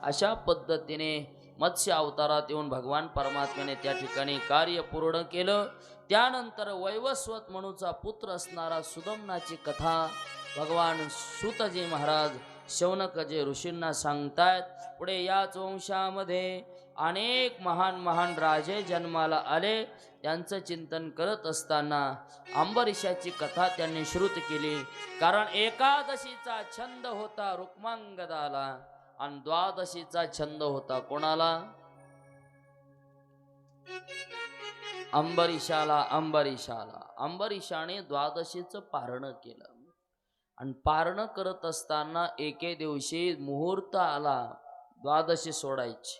अशा पद्धतीने मत्स्य अवतारात येऊन भगवान परमात्म्याने त्या ठिकाणी कार्य पूर्ण केलं. त्यानंतर वैवस्वत म्हणूचा पुत्र असणारा सुदम्नाची कथा भगवान सूतजी महाराज शौनकजी ऋषींना सांगतायत. पुढे याच वंशामध्ये अनेक महान महान राजे जन्माला आले. त्यांचं चिंतन करत असताना अंबरीशाची कथा त्यांनी श्रुत केली. कारण एकादशीचा छंद होता रुक्मांगदाला आणि द्वादशीचा छंद होता कोणाला? अंबरीशाला. अंबरीशाने द्वादशीचं पारण केलं आणि पारण करत असताना एके दिवशी मुहूर्त आला द्वादशी सोडायची.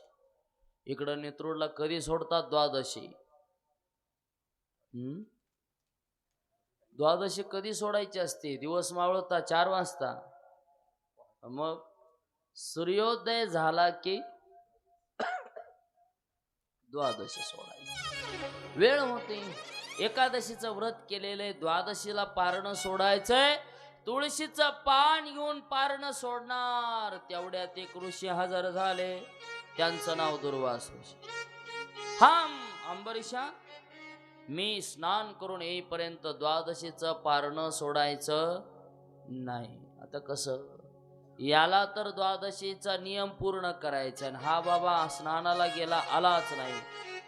इकडं नेत्रूडला कधी सोडतात द्वादशी? द्वादशी कधी सोडायची असते? दिवस मावळता 4 वाजता. मग सूर्योदय झाला की द्वादशी सोडायची वेळ होते. एकादशीचं व्रत केलेले द्वादशीला पारण सोडायचंय. तुळशीचं पान घेऊन पारण सोडणार. तेवढ्यात एक ऋषी हजर झाले. त्यांचं नाव दुर्वास ऋषी. अंबरीशा, मी स्नान करून येईपर्यंत द्वादशीचं पारण सोडायचं नाही. आता कसं? याला तर द्वादशीचा नियम पूर्ण करायचा आणि हा बाबा स्नानाला गेला, आलाच नाही.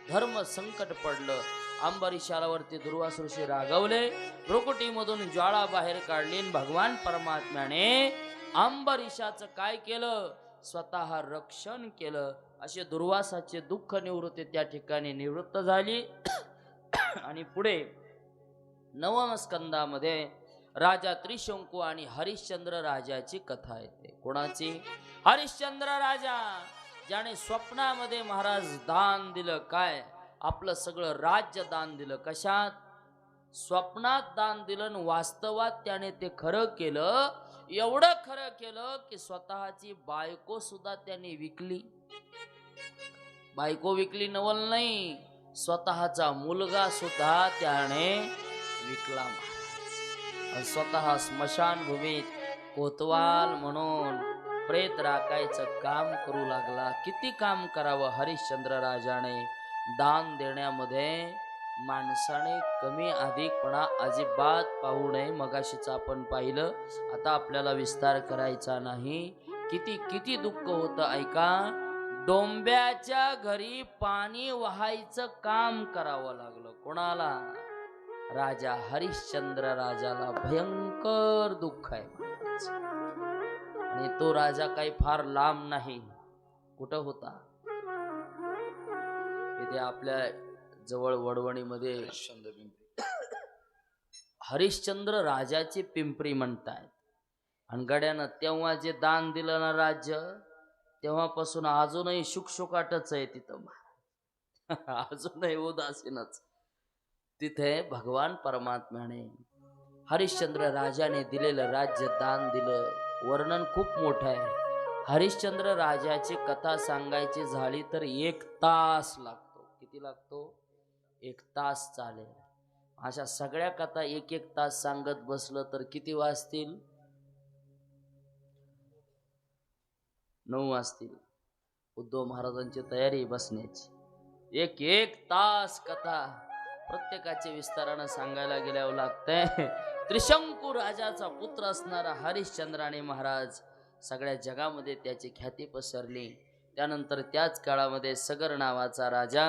धर्म संकट पडलं. अंबरीशालावरती दुर्वास ऋषी रागवले. भ्रुकुटीमधून ज्वाळा बाहेर काढली. भगवान परमात्म्याने अंबरीशाचं काय केलं? स्वतः रक्षण केलं. असे दुर्वासाचे दुःख निवृत्ती त्या ठिकाणी निवृत्त झाली. आणि पुढे 9व्या स्कंदामध्ये राजा त्रिशंकू आणि हरिश्चंद्र राजाची कथा येते. कोणाची? हरिश्चंद्र राजा, ज्याने स्वप्नामध्ये महाराज दान दिलं. काय? आपलं सगळं राज्य दान दिलं. कशात? स्वप्नात दान दिलं आणि वास्तवात त्याने ते खरं केलं. एवढं खरं केलं की स्वतःची बायको सुद्धा त्याने विकली. बायको विकली नवल नाही, स्वतःचा मुलगा सुद्धा त्याने विकला. स्वतः स्मशानभूमीत कोतवाल म्हणून प्रेत राखायचं काम करू लागला. किती काम करावं हरिश्चंद्र राजाने. दान देण्यामध्ये माणसाने कमी अधिकपणा अजिबात पाहू नये. मगाशीच आपण पाहिलं. आता आपल्याला विस्तार करायचा नाही. किती किती दुःख होतं ऐका. डोंब्याच्या घरी पाणी वाहायचं काम करावं लागलं. कोणाला? राजा हरिश्चंद्र राजाला भयंकर दुःख आहे. आणि तो राजा काही फार लांब नाही. कुठं होता? इथे आपल्या जवळ वडवणीमध्ये हरिश्चंद्र राजाची पिंपरी म्हणतायत. आणि गड्यानं तेव्हा जे दान दिलं ना राज्य, तेव्हापासून अजूनही शुकशुकाटच आहे तिथं. अजूनही उदासीनच. तिथे भगवान परमात्म्याने हरिश्चंद्र राजाने दिलेलं राज्य दान दिलं. वर्णन खूप मोठं आहे. हरिश्चंद्र राजाची कथा सांगायची झाली तर 1 तास लागतो. किती लागतो? 1 तास चालेल. अशा सगळ्या कथा 1-1 तास सांगत बसलं तर किती वाजतील? 9 वाजतील. उद्धव महाराजांची तयारी बसण्याची. 1-1 तास कथा प्रत्येकाचे विस्तारानं सांगायला गेल्यावर लागतंय. त्रिशंकू राजाचा पुत्र असणारा हरिश्चंद्राने महाराज सगळ्या जगामध्ये त्याची ख्याती पसरली. त्यानंतर त्याच काळामध्ये सगर नावाचा राजा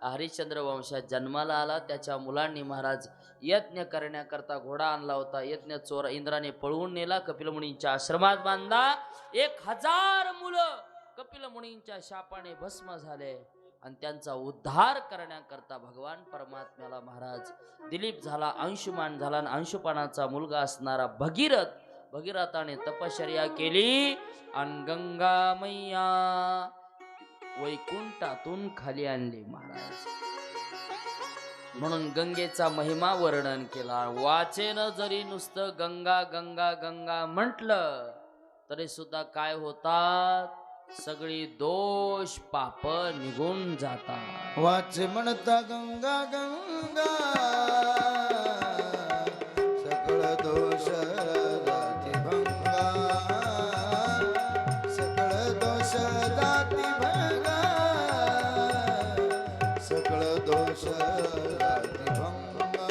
हरिश्चंद्र वंशात जन्माला आला. त्याच्या मुलांनी महाराज यज्ञ करण्याकरता घोडा आणला होता. यज्ञ चोर इंद्राने पळवून नेला. कपिल मुनींच्या आश्रमात बांधला. 1000 मुलं कपिल मुनींच्या शापाने भस्म झाले. आणि त्यांचा उद्धार करण्याकरता भगवान परमात्म्याला महाराज दिलीप झाला, अंशुमान झाला. आणि अंशुपानाचा मुलगा असणारा भगीरथाने तपश्चर्या केली. आणि गंगा मैया वैकुंठातून खाली आणली महाराज. म्हणून गंगेचा महिमा वर्णन केला. वाचेन जरी नुसतं गंगा गंगा गंगा म्हटलं तरी सुद्धा काय होतात? सगळी दोष पाप निघून जातात. वाचे म्हणता गंगा गंगा सकळ दोष जाती भंगा. सकळ दोष जाती भंगा सकळ दोष जाती भंगा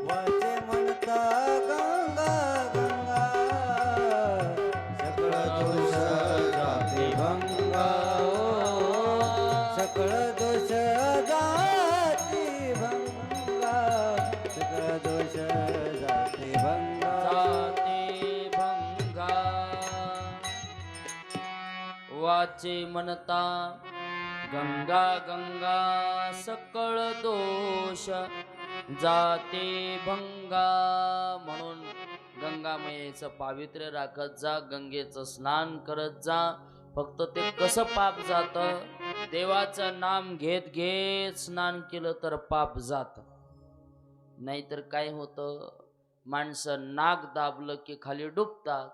वाचे म्हणता गंगा गंगा सकळ दोष जाती भंगा सकळ दोष जाती भंगा सकळ दोष जाती भंगा जाते भंगा वाचे म्हणता गंगा गंगा सकळ दोष जाते भंगा. म्हणून गंगामयेचं पावित्र्य राखत जा, गंगेचं स्नान करत जा. फक्त ते कसं पाप जात, देवाचं नाम घेत घेत स्नान केलं तर पाप जात. नाहीतर काय होतं, माणसं नाक दाबलं की खाली डुबतात.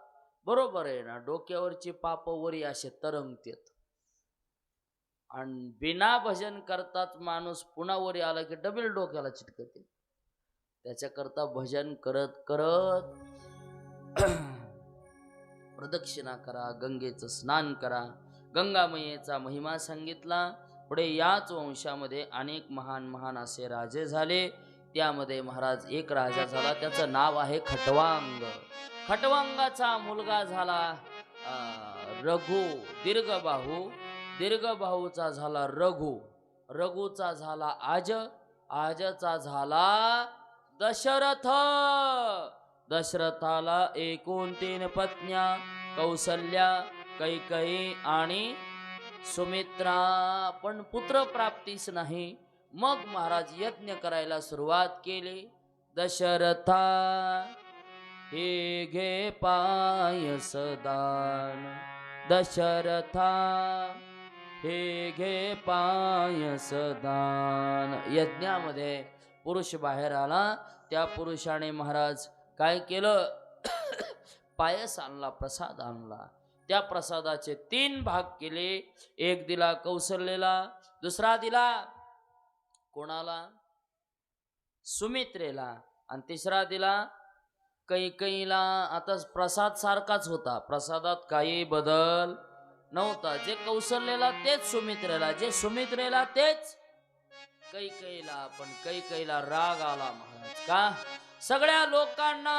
बरोबर आहे ना, डोक्यावरची पाप वरी असे तरंगतात. आणि बिना भजन करतात माणूस पुन्हा वरी आला की डबल डोक्याला चिटकते. त्याच्याकरता भजन करत करत प्रदक्षिणा करा, गंगेचं स्नान करा. गंगामयेचा महिमा सांगितला. पुढे याच वंशामध्ये अनेक महान महान असे राजे झाले. त्यामध्ये महाराज एक राजा झाला, त्याचं नाव आहे खटवांग. खटवांगाचा मुलगा झाला रघु, दीर्घबाहू. दीर्घबाहूचा झाला रघु, रघुचा झाला आज, आजचा झाला दशरथ. दशरथाला एकूण 3 पत्न्या, कौसल्या, कैकई आणि सुमित्रा. पण पुत्र प्राप्तीस नाही. मग महाराज यज्ञ करायला सुरुवात केली. दशरथा हे घे पायस दान, दशरथा हे घे पायस दान. यज्ञामध्ये पुरुष बाहेर आला. त्या पुरुषाने महाराज काय केलं, पायस आणला, प्रसाद आणला. त्या प्रसादाचे 3 भाग केले. एक दिला कौसल्याला, दुसरा दिला कोणाला, सुमित्रेला, आणि तिसरा दिला कैकईला. आता प्रसाद सारखाच होता, प्रसादात काही बदल नव्हता. जे कौशल्याला तेच सुमित्रेला, जे सुमित्रेला तेच कैकईला. पण कैकईला राग आला महाराज. का, सगळ्या लोकांना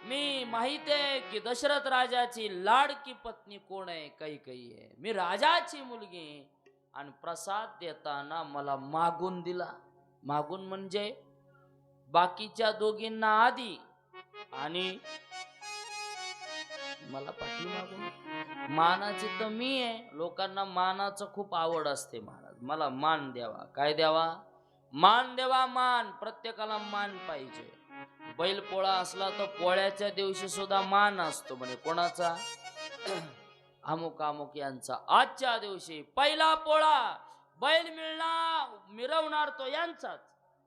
मी माहिती आहे की दशरथ राजाची लाडकी पत्नी कोण आहे, कैकई आहे. मी राजाची मुलगी, आणि प्रसाद देताना मला मागून दिला. मागून म्हणजे बाकीच्या दोघींना आधी आणि मला पाठीमागून. मानाची तर मी आहे, लोकांना मानाचं खूप आवड असते महाराज. मला मान द्यावा. काय द्यावा, मान द्यावा. मान, प्रत्येकाला मान पाहिजे. बैल पोळा असला तर पोळ्याच्या दिवशी सुद्धा मान असतो. म्हणजे कोणाचा, अमुक अमुक यांचा. आजच्या दिवशी पहिला पोळा, बैल मिरवणार तो यांचाच.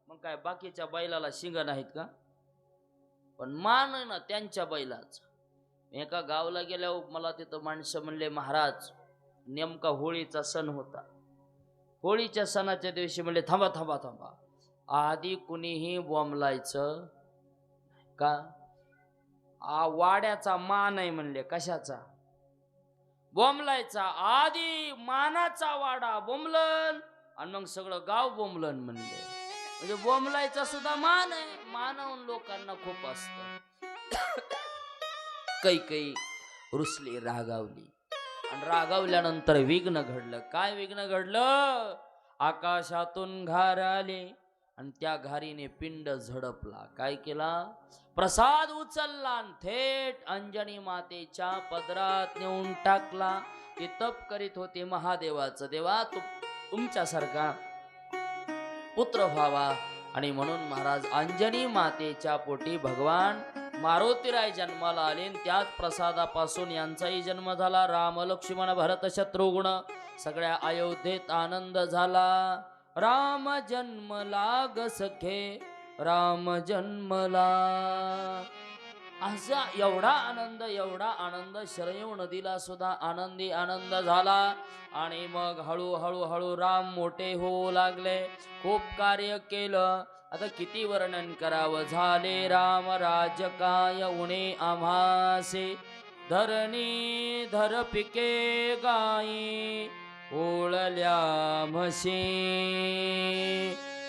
मग काय बाकीच्या बैलाला शिंग नाहीत का? पण मान आहे ना त्यांच्या बैलाच. एका गावला गेल्यावर मला तिथं माणसं म्हणले, महाराज नेमका होळीचा सण होता. होळीच्या सणाच्या दिवशी म्हणले, थांबा थांबा थांबा, आधी कुणीही बोंबलायचं का? वाड्याचा मान आहे म्हणले. कशाचा? बोंबलायचा. आधी मानाचा वाडा बोंबलन आणि मग सगळं गाव बोंबलन म्हणले. म्हणजे बोंबलायचा सुद्धा मान आहे. मानवून लोकांना खूप असतं. कैकई रुसली, रागावली. आणि रागावल्यानंतर विघ्न घडलं. काय विघ्न घडलं? आकाशातून घार आले आणि त्या घारीने पिंड झडपला. काय केला? प्रसाद उचलला आणि थेट अंजनी मातेच्या पदरात नेऊन टाकला. ती तप करीत होती महादेवाचं. देवा तुमच्यासारखा पुत्र व्हावा. आणि म्हणून महाराज अंजनी मातेच्या पोटी भगवान मारुतीराय जन्माला आले. त्याच प्रसादापासून यांचाही जन्म झाला. राम लक्ष्मण भरत शत्रुघ्न सगळ्या अयोध्येत आनंद झाला. राम जन्मला ग सखे, राम जन्मला. असा एवढा आनंद शरयू नदीला सुद्धा आनंदी आनंद झाला. आणि मग हळूहळू हळू राम मोठे होऊ लागले. खूप कार्य केलं. आता किती वर्णन करावं. झाले राम राज काय उणे आम्हासे, धरणी धर पिके गाई ओळल्या म्हशी.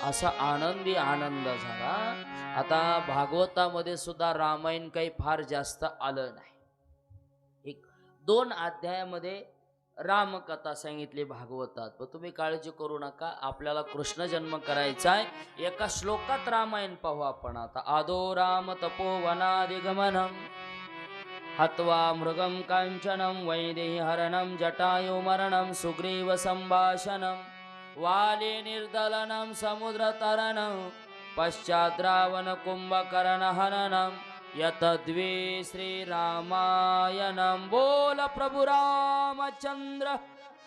असा आनंदी आनंद झाला. आता भागवतामध्ये सुद्धा रामायण काही फार जास्त आलं नाही. 1-2 अध्यायामध्ये रामकथा सांगितली भागवतात. पण तुम्ही काळजी करू नका, आपल्याला कृष्ण जन्म करायचा आहे. एका श्लोकात रामायण पाहू आपण आता. आदो राम तपोवनादिगमनम हत्वा मृगं कांचनं वैदेही हरणं जटायु मरणं सुग्रीव संभाषणं वाली निर्दलनं समुद्रतरणं पश्चाद्रावण कुंभकर्ण हननं यतद्वे श्रीरामायणं. बोल प्रभु रामचंद्र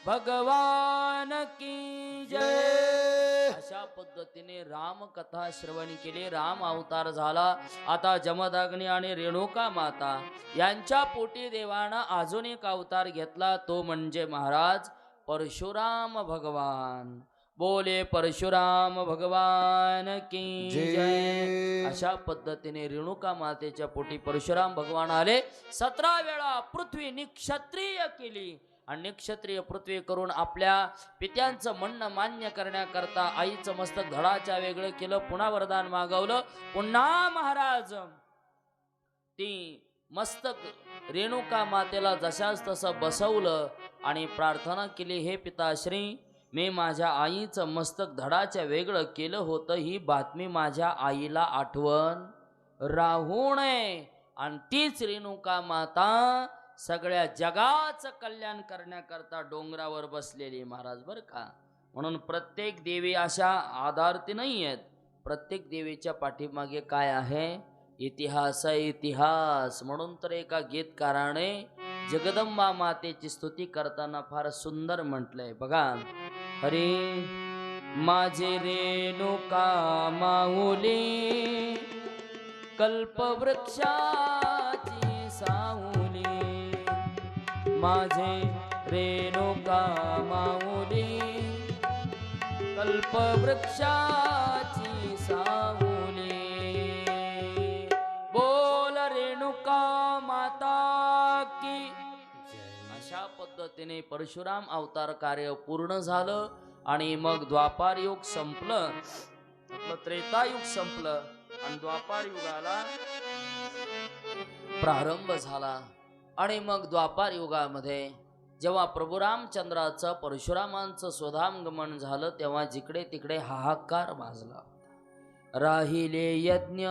भगवान की जय. अशा पद्धतीने रामकथा श्रवण केली. राम अवतार झाला. आता जमदग्नी आणि रेणुका माता यांच्या पोटी देवानं अजून एक अवतार घेतला, तो म्हणजे महाराज परशुराम भगवान. बोले परशुराम भगवान की जय. अशा पद्धतीने रेणुका मातेच्या पोटी परशुराम भगवान आले. 17 वेळा पृथ्वी निक्षत्रिय केली आणि निक्षत्रिय पृथ्वी करून आपल्या पित्यांचं म्हणणं मान्य करण्याकरता आईचं मस्तक धडाच्या वेगळं केलं. पुन्हा वरदान मागवलं. पुन्हा महाराज ती मस्तक रेणुका मातेला जशाच तसं बसवलं आणि प्रार्थना केली, हे पिताश्री, मी माझ्या आईचं मस्तक धडाच्या वेगळं केलं होतं, ही बातमी माझ्या आईला आठवण राहू नये. आणि तीच रेणुका माता सगळ्या जगाचं कल्याण करण्याकरता डोंगरावर बसलेली महाराज बरं का. म्हणून प्रत्येक देवी अशा आधारती नाही आहेत. प्रत्येक देवीच्या पाठीमागे काय आहे? इतिहास आहे, इतिहास. म्हणून तर एका गीतकाराने जगदंबा मातेची स्तुती करताना फार सुंदर म्हटलंय बघा. हरी माझे रेणुका माऊली कल्पवृक्षाची सावली, माझे रेणुका माऊली कल्पवृक्षाची सावली. बोल रेणुका माता की. अशा पद्धतीने परशुराम अवतार कार्य पूर्ण झालं आणि मग द्वापार युग संपलं. आपलं त्रेतायुग संपलं आणि द्वापार युगाला प्रारंभ झाला. आणि मग द्वापार युगामध्ये जेव्हा प्रभू रामचंद्राचं परशुरामांचं स्वधामगमन झालं, तेव्हा जिकडे तिकडे हाहाकार माजला. राहिले यज्ञ,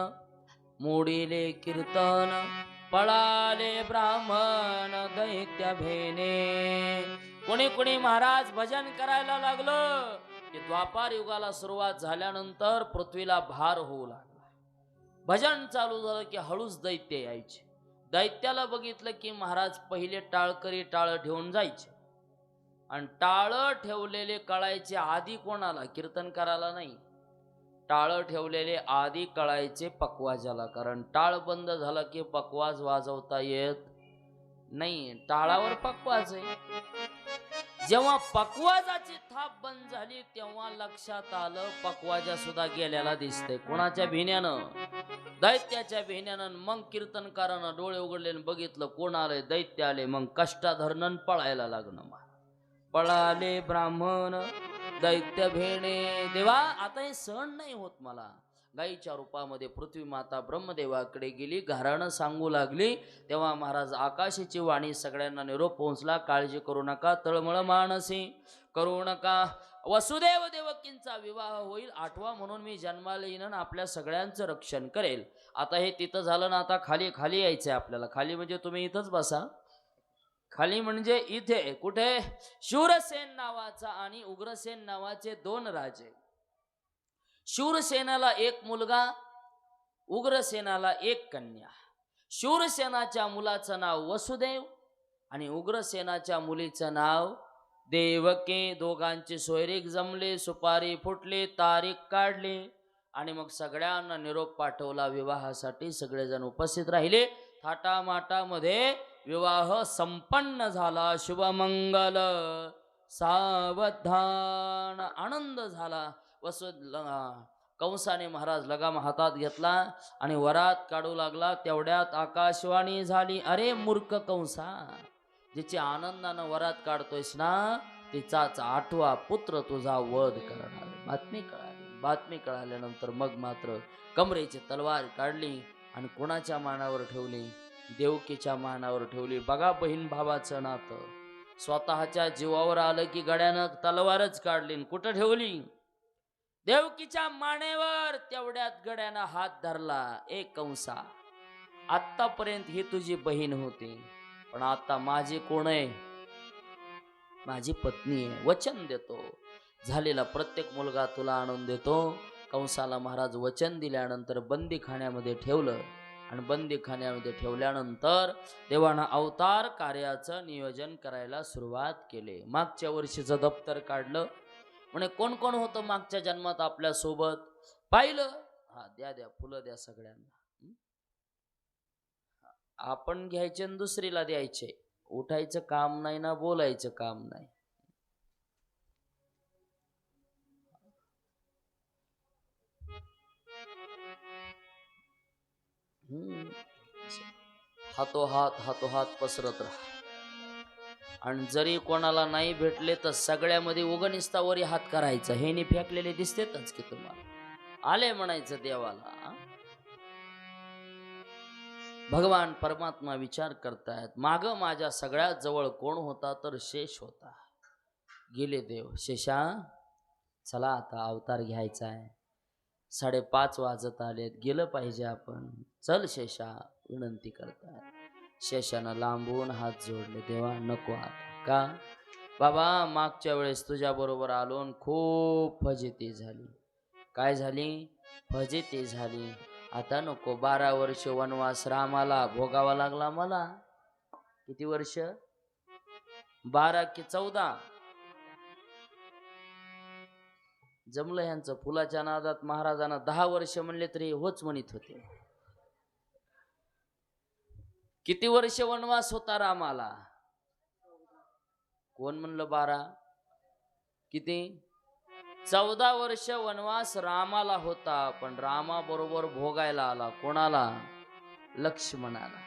मोडिले कीर्तन, पळाले ब्राह्मण दैत्य भेने. कोणी कोणी महाराज भजन करायला लागलं की द्वापार युगाला सुरुवात झाल्यानंतर पृथ्वीला भार होऊ लागला. भजन चालू झालं की हळूच दैत्य यायचे. दैत्याला बघितलं की महाराज पहिले टाळकरी टाळ ठेवून जायचे आणि टाळ ठेवलेले कळायचे आधी कोणाला? कीर्तनकाराला नाही. टाळ ठेवलेले आधी कळायचे पकवाजाला, कारण टाळ बंद झाला की पकवाज वाजवता येत नाही. टाळावर पकवाज आहे. जेव्हा पकवाजाची थाप बंद झाली तेव्हा लक्षात आलं पकवाजा सुद्धा गेल्याला दिसतंय. कोणाच्या भिण्यानं? दैत्याच्या भिण्यानं. मग कीर्तनकारानं डोळे उघडले बघितलं कोण आलंय? दैत्य आले. मग कष्टाधरणन पळायला लागणं. पळाले ब्राह्मण दैत्य भेणे. देवा आता हे सहन नाही होत मला. गाईच्या रूपामध्ये पृथ्वी माता ब्रह्मदेवाकडे गेली, घराणं सांगू लागली. तेव्हा महाराज आकाशाची वाणी सगळ्यांना निरोप पोहोचला. काळजी करू नका, तळमळ मानसी करू नका. वसुदेव देवकींचा विवाह होईल 8वा म्हणून मी जन्माला येईन आणि आपल्या सगळ्यांचं रक्षण करेल. आता हे तिथं झालं ना, आता खाली खाली यायचंय आपल्याला. खाली म्हणजे तुम्ही इथंच बसा. खाली म्हणजे इथे कुठे? शूरसेन नावाचा आणि उग्रसेन नावाचे 2 राजे. शूरसेनाला 1 मुलगा, उग्रसेनाला 1 कन्या. शूरसेनाच्या मुलाचं नाव वसुदेव आणि उग्रसेनाच्या मुलीचं नाव देवकी. दोघांचे सोयरीक जमले, सुपारी फुटली, तारीख काढली आणि मग सगळ्यांना निरोप पाठवला विवाहासाठी. सगळेजण उपस्थित राहिले. थाटामाटामध्ये विवाह संपन्न झाला. शुभमंगल सावधान. आनंद झाला. कंसाने महाराज लगाम हातात घेतला आणि वरात काढू लागला. तेवढ्यात आकाशवाणी झाली, अरे मूर्ख कंसा, जिची आनंदानं वरात काढतोयस ना, तिचाच 8वा पुत्र तुझा वध करणार. बातमी कळाल्यानंतर मग मात्र कमरेची तलवार काढली आणि कोणाच्या मानावर ठेवली? देवकीच्या मानावर ठेवली. बघा बहीण भावाचं नातं. स्वतःच्या जीवावर आलं की गड्यानं तलवारच काढली. कुठं ठेवली? देवकीच्या मानेवर. तेवढ्यात गड्यानं हात धरला. एक कंसा, आतापर्यंत ही तुझी बहीण होती, पण आता माझी कोण आहे? माझी पत्नी आहे. वचन देतो, झालेला प्रत्येक मुलगा तुला आणून देतो. कंसाला महाराज वचन दिल्यानंतर बंदीखान्यामध्ये ठेवलं आणि बंदीखान्यामध्ये ठेवल्यानंतर देवानं अवतार कार्याचं नियोजन करायला सुरुवात केली. मागच्या वर्षीचं दप्तर काढलं. म्हणे कोण कोण होतं मागच्या जन्मात आपल्या सोबत? पाहिलं? हा, द्या फुलं द्या सगळ्यांना. आपण घ्यायचे आणि दुसरीला द्यायचे. उठायचं काम नाही ना बोलायचं काम नाही. हातोहात पसरत राहा. आणि जरी कोणाला नाही भेटले तर सगळ्यामध्ये उगनिस्ता वरी हात करायचा. हे नी फेकलेले दिसतेच की तुम्हाला. आले म्हणायचं देवाला. भगवान परमात्मा विचार करतायत, माग माझ्या सगळ्यात जवळ कोण होता? तर शेष होता. गेले देव. शेषा, चला आता अवतार घ्यायचा आहे. 5:30 वाजत आलेत, गेलं पाहिजे आपण. चल शेषा, विनंती करतायत. शेषानं लांबून हात जोडले. देवा नको आता. का? बाबा, मागच्या वेळेस तुझ्या बरोबर आलो, खूप फजिती झाली. काय झाली? फजिती झाली. आता नको. 12 वर्ष वनवास रामाला भोगावा लागला मला. किती वर्ष? 12 की 14? जमलं ह्यांचं. फुलाच्या नादात महाराजांना 10 वर्ष म्हणले तरी होच म्हणत होते. किती वर्ष वनवास होता रामाला? कोण म्हणलं 12? किती? 14 वर्ष वनवास रामाला होता. पण रामा बरोबर भोगायला आला कोणाला? लक्ष्मणाला.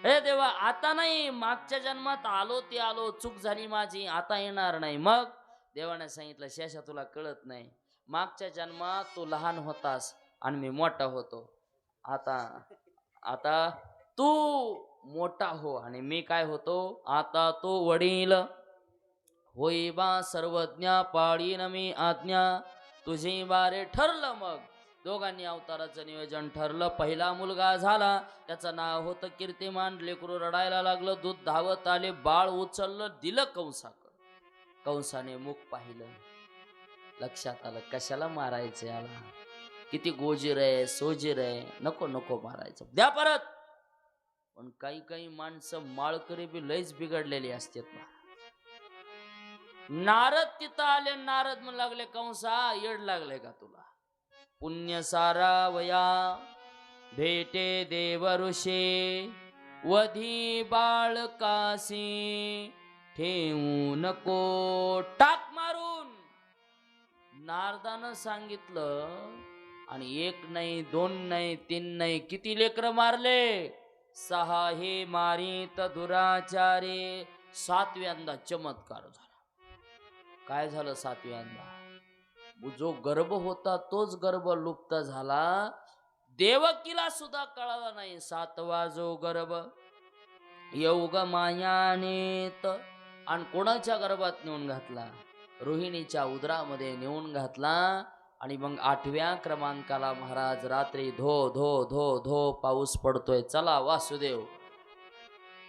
हे देवा, आता नाही, मागच्या जन्मात आलो ते आलो, चूक झाली माझी, आता येणार नाही. मग देवाने सांगितलं, शेषा तुला कळत नाही, मागच्या जन्मात तू लहान होतास आणि मी मोठा होतो. आता तू मोठा हो आणि मी काय होतो? आता तो वडील. होई बा सर्वज्ञा, पाळीन मी आज्ञा, तुझी बारे. ठरलं. मग दोघांनी अवताराचं नियोजन ठरलं. पहिला मुलगा झाला, त्याचं नाव होतं कीर्तिमान. लेकरू रडायला लागलं, दूध धावत आले, बाळ उचललं, दिलं कंसाकडं. कंसाने मुख पाहिलं, लक्षात आलं कशाला मारायचं याला, किती गोजीर आहे, सोजीर आहे, नको मारायचं, द्या परत. पण काही माणसं माळकरी बी लयच बिघडलेली असतात. नारद तिथं आले. नारद म्हणू लागले, कंसा येड लागले का तुला? पुण्य सारा वया भेटे देव ऋषी, वधी बाळकासी ठेवू नको टाक मारून. नारदानं सांगितलं आणि 1 नाही 2 नाही 3 नाही, किती लेकरं मारले? 6. हे मारित दुराचारी. 7व्यांदा चमत्कार झाला. काय झालं 7व्यांदा? जो गर्भ होता तोच गर्भ लुप्त झाला. देवकीला सुद्धा कळाला नाही. 7वा जो गर्भ योग मायानेत. आणि कोणाच्या गर्भात नेऊन घातला? रोहिणीच्या उदरामध्ये नेऊन घातला. आणि मग 8व्या क्रमांकाला महाराज रात्री धो धो धो धो पाऊस पडतोय. चला वासुदेव,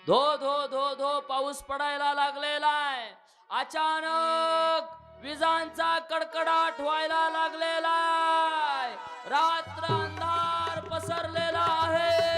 धो धो धो धो पाऊस पडायला लागलेला आहे. अचानक विजांचा कडकडाट व्हायला लागलेला आहे. रात्र अंधार पसरलेला आहे.